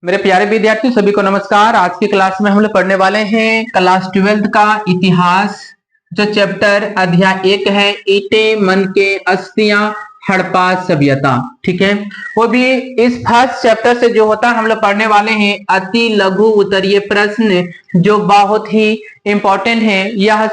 मेरे प्यारे विद्यार्थी सभी को नमस्कार। आज की क्लास में हम लोग पढ़ने वाले हैं क्लास 12th का इतिहास, जो चैप्टर अध्याय 1 है, ईंटें मन के अस्थियां हड़प्पा सभ्यता। ठीक है, वो भी इस फर्स्ट चैप्टर से जो होता है हम लोग पढ़ने वाले हैं अति लघु उत्तरीय प्रश्न, जो बहुत ही इंपॉर्टेंट है। यह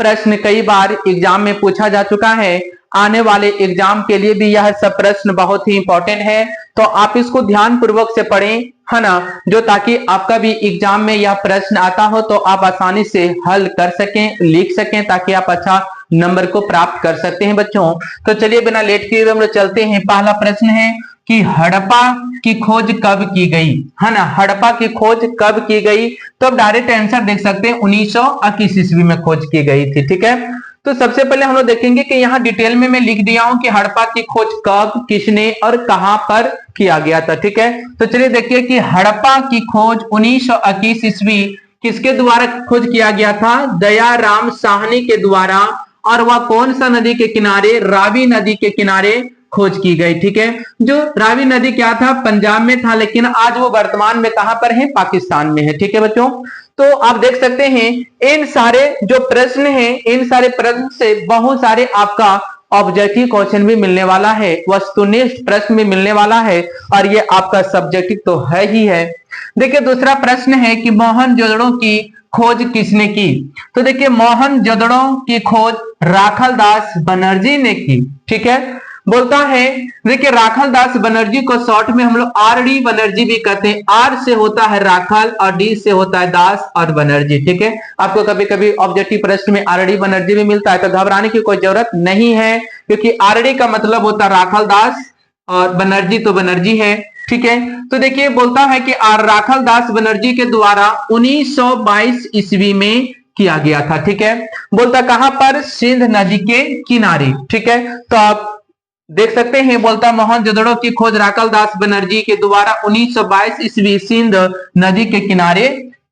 प्रश्न कई बार एग्जाम में पूछा जा चुका है, आने वाले एग्जाम के लिए भी यह सब प्रश्न बहुत ही इंपॉर्टेंट है। तो आप इसको ध्यान पूर्वक से पढ़ें, है ना, जो ताकि आपका भी एग्जाम में यह प्रश्न आता हो तो आप आसानी से हल कर सकें, लिख सकें, ताकि आप अच्छा नंबर को प्राप्त कर सकते हैं बच्चों। तो चलिए बिना लेट किए हुए हम लोग चलते हैं। पहला प्रश्न है कि हड़प्पा की खोज कब की गई, है ना। हड़प्पा की खोज कब की गई, तो अब डायरेक्ट आंसर देख सकते हैं 1921 ईस्वी में खोज की गई थी। ठीक है, तो सबसे पहले हम लोग देखेंगे कि यहाँ डिटेल में मैं लिख दिया हूं कि हड़प्पा की खोज कब, किसने और कहां पर किया गया था। ठीक है, तो चलिए देखिए कि हड़प्पा की खोज 1921 ईस्वी किसके द्वारा खोज किया गया था? दयाराम साहनी के द्वारा। और वह कौन सा नदी के किनारे? रावी नदी के किनारे खोज की गई। ठीक है, जो रावी नदी क्या था? पंजाब में था, लेकिन आज वो वर्तमान में कहां पर है? पाकिस्तान में है। ठीक है बच्चों, तो आप देख सकते हैं इन सारे जो प्रश्न हैं, इन सारे प्रश्न से बहुत सारे आपका ऑब्जेक्टिव क्वेश्चन भी मिलने वाला है, वस्तुनिष्ठ प्रश्न भी मिलने वाला है, और ये आपका सब्जेक्टिव तो है ही है। देखिए दूसरा प्रश्न है कि मोहनजोदड़ो की खोज किसने की? तो देखिए मोहनजोदड़ो की खोज राखालदास बनर्जी ने की। ठीक है, बोलता है, देखिए राखालदास बनर्जी को शॉर्ट में हम लोग आर डी बनर्जी भी कहते हैं। आर से होता है राखाल और डी से होता है दास और बनर्जी। ठीक है, आपको कभी कभी ऑब्जेक्टिव प्रश्न में आर डी बनर्जी भी मिलता है, तो घबराने की कोई जरूरत नहीं है, क्योंकि आर डी का मतलब होता है राखालदास और बनर्जी तो बनर्जी है। ठीक है, तो देखिए बोलता है कि राखालदास बनर्जी के द्वारा 1922 ईस्वी में किया गया था। ठीक है, बोलता कहां पर? सिंध नदी के किनारे। ठीक है, तो आप देख सकते हैं, बोलता मोहनजोदड़ो की खोज राखालदास बनर्जी के द्वारा 1922 ईस्वी सिंध नदी के किनारे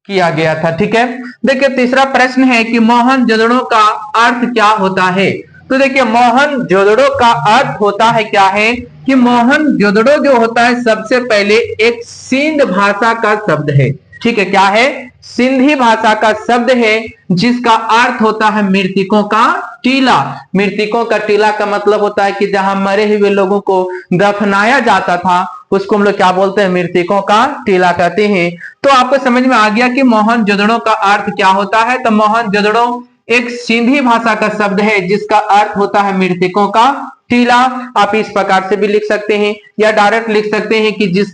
किया गया था। ठीक है, देखिए तीसरा प्रश्न है कि मोहनजोदड़ो का अर्थ क्या होता है? तो देखिए मोहनजोदड़ो का अर्थ होता है क्या है कि मोहनजोदड़ो जो होता है सबसे पहले एक सिंध भाषा का शब्द है। ठीक है, क्या है? सिंधी भाषा का शब्द है, जिसका अर्थ होता है मृतकों का टीला। मृतकों का टीला का मतलब होता है कि जहां मरे हुए लोगों को दफनाया जाता था, उसको हम लोग क्या बोलते हैं? मृतकों का टीला कहते हैं। तो आपको समझ में आ गया कि मोहनजोदड़ो का अर्थ क्या होता है। तो मोहनजोदड़ो एक सिंधी भाषा का शब्द है, जिसका अर्थ होता है मृतकों का टीला। आप इस प्रकार से भी लिख सकते हैं, या डायरेक्ट लिख सकते हैं कि जिस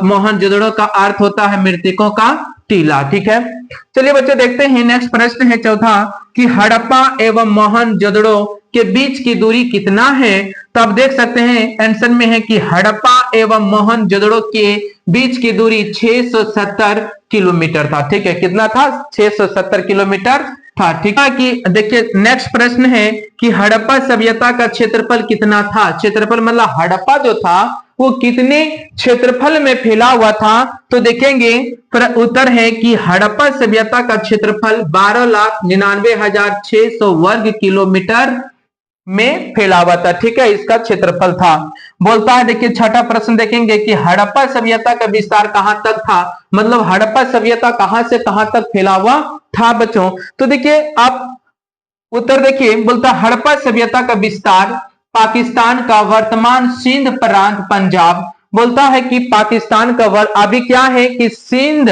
मोहनजोदड़ो का अर्थ होता है मृतकों का टीला। ठीक है, चलिए बच्चों देखते हैं नेक्स्ट प्रश्न है चौथा कि हड़प्पा एवं मोहनजोदड़ो के बीच की दूरी कितना है? तो आप देख सकते हैं आंसर में है कि हड़प्पा एवं मोहनजोदड़ो के बीच की दूरी 670 किलोमीटर था। ठीक है, कितना था? 670 किलोमीटर था। ठीक है, कि देखिए नेक्स्ट प्रश्न है कि हड़प्पा सभ्यता का क्षेत्रफल कितना था? क्षेत्रफल मतलब हड़प्पा जो था वो कितने क्षेत्रफल में फैला हुआ था? तो देखेंगे उत्तर है कि हड़प्पा सभ्यता का क्षेत्रफल 12,99,600 वर्ग किलोमीटर में फैला हुआ था। ठीक है, इसका क्षेत्रफल था। बोलता है, देखिए छठा प्रश्न देखेंगे कि हड़प्पा सभ्यता का विस्तार कहां तक था? मतलब हड़प्पा सभ्यता कहां से कहां तक फैला हुआ था बच्चों? तो देखिए आप उत्तर देखिए, बोलता हड़प्पा सभ्यता का विस्तार पाकिस्तान का वर्तमान सिंध प्रांत पंजाब। बोलता है कि पाकिस्तान का अभी क्या है कि सिंध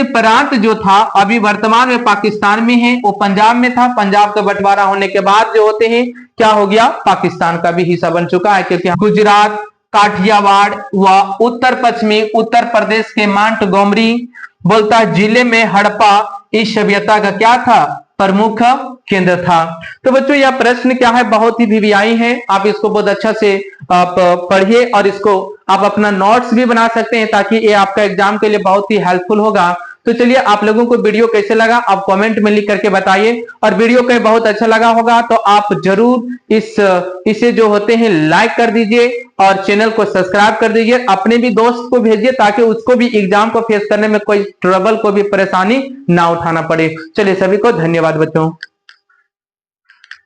प्रांत जो था अभी वर्तमान में पाकिस्तान में है, वो पंजाब में था। पंजाब का बंटवारा होने के बाद जो होते हैं क्या हो गया? पाकिस्तान का भी हिस्सा बन चुका है, क्योंकि गुजरात, काठियावाड़ व उत्तर पश्चिमी उत्तर प्रदेश के मांटगोमरी बोलता जिले में हड़प्पा इस सभ्यता का क्या था? प्रमुख केंद्र था। तो बच्चों यह प्रश्न क्या है? बहुत ही वीवीआई है, आप इसको बहुत अच्छा से आप पढ़िए, और इसको आप अपना नोट्स भी बना सकते हैं, ताकि ये आपका एग्जाम के लिए बहुत ही हेल्पफुल होगा। तो चलिए आप लोगों को वीडियो कैसे लगा आप कमेंट में लिख करके बताइए, और वीडियो कहीं बहुत अच्छा लगा होगा तो आप जरूर इसे जो होते हैं लाइक कर दीजिए और चैनल को सब्सक्राइब कर दीजिए। अपने भी दोस्त को भेजिए, ताकि उसको भी एग्जाम को फेस करने में कोई ट्रबल, को भी परेशानी ना उठाना पड़े। चलिए सभी को धन्यवाद बच्चों।